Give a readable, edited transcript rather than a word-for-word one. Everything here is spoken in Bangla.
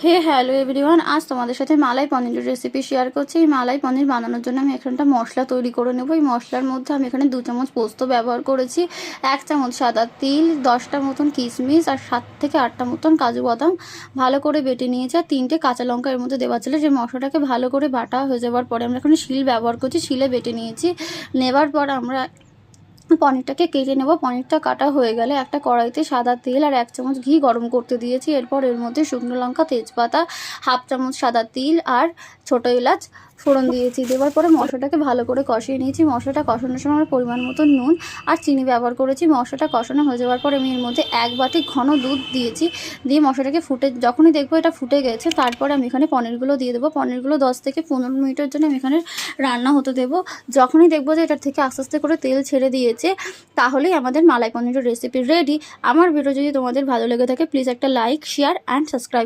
হে হ্যালো এভরিওয়ান, আজ তোমাদের সাথে মালাই পনিরের রেসিপি শেয়ার করছি। এই মালাই পনির বানানোর জন্য আমি এখানটা মশলা তৈরি করে নেব। এই মশলার মধ্যে আমি এখানে 2 চামচ পোস্ত ব্যবহার করেছি, 1 চামচ সাদা তিল, 10টা মতন কিশমিশ আর 7 থেকে 8টা মতন কাজু বাদাম ভালো করে বেটে নিয়েছি। আর 3টে কাঁচা লঙ্কা এর মধ্যে দেওয়া ছিল। যে মশলাটাকে ভালো করে বাটা হয়ে যাওয়ার পরে আমরা এখানে শিল ব্যবহার করছি, শিলে বেটে নিয়েছি। নেবার পর আমরা পনিরটাকে কেটে নেব। পনিরটা কাটা হয়ে গেলে একটা কড়াইতে সাদা তেল আর 1 চামচ ঘি গরম করতে দিয়েছি। এরপর এর মধ্যে শুকনো লঙ্কা, তেজপাতা, 1/2 চামচ সাদা তিল আর ছোটো এলাচ ফোড়ন দিয়েছি। দেওয়ার পরে মশলাটাকে ভালো করে কষিয়ে নিয়েছি। মশলাটা কষানোর সময় পরিমাণ মতো নুন আর চিনি ব্যবহার করেছি। মশলাটা কষানো হয়ে যাওয়ার পর আমি এর মধ্যে 1 বাটি ঘন দুধ দিয়েছি। দিয়ে মশলাটাকে যখনই দেখবো এটা ফুটে গেছে, তারপরে আমি এখানে পনিরগুলো দিয়ে দেবো। পনিরগুলো 10 থেকে 15 মিনিটের জন্য আমি এখানে রান্না হতে দেবো। যখনই দেখবো যে এটার থেকে আস্তে আস্তে করে তেল ছেড়ে দিয়েছে, তাহলেই আমাদের মালাই পনিরের রেসিপি রেডি। আমার ভিডিও যদি তোমাদের ভালো লেগে থাকে, প্লিজ একটা লাইক, শেয়ার অ্যান্ড সাবস্ক্রাইব।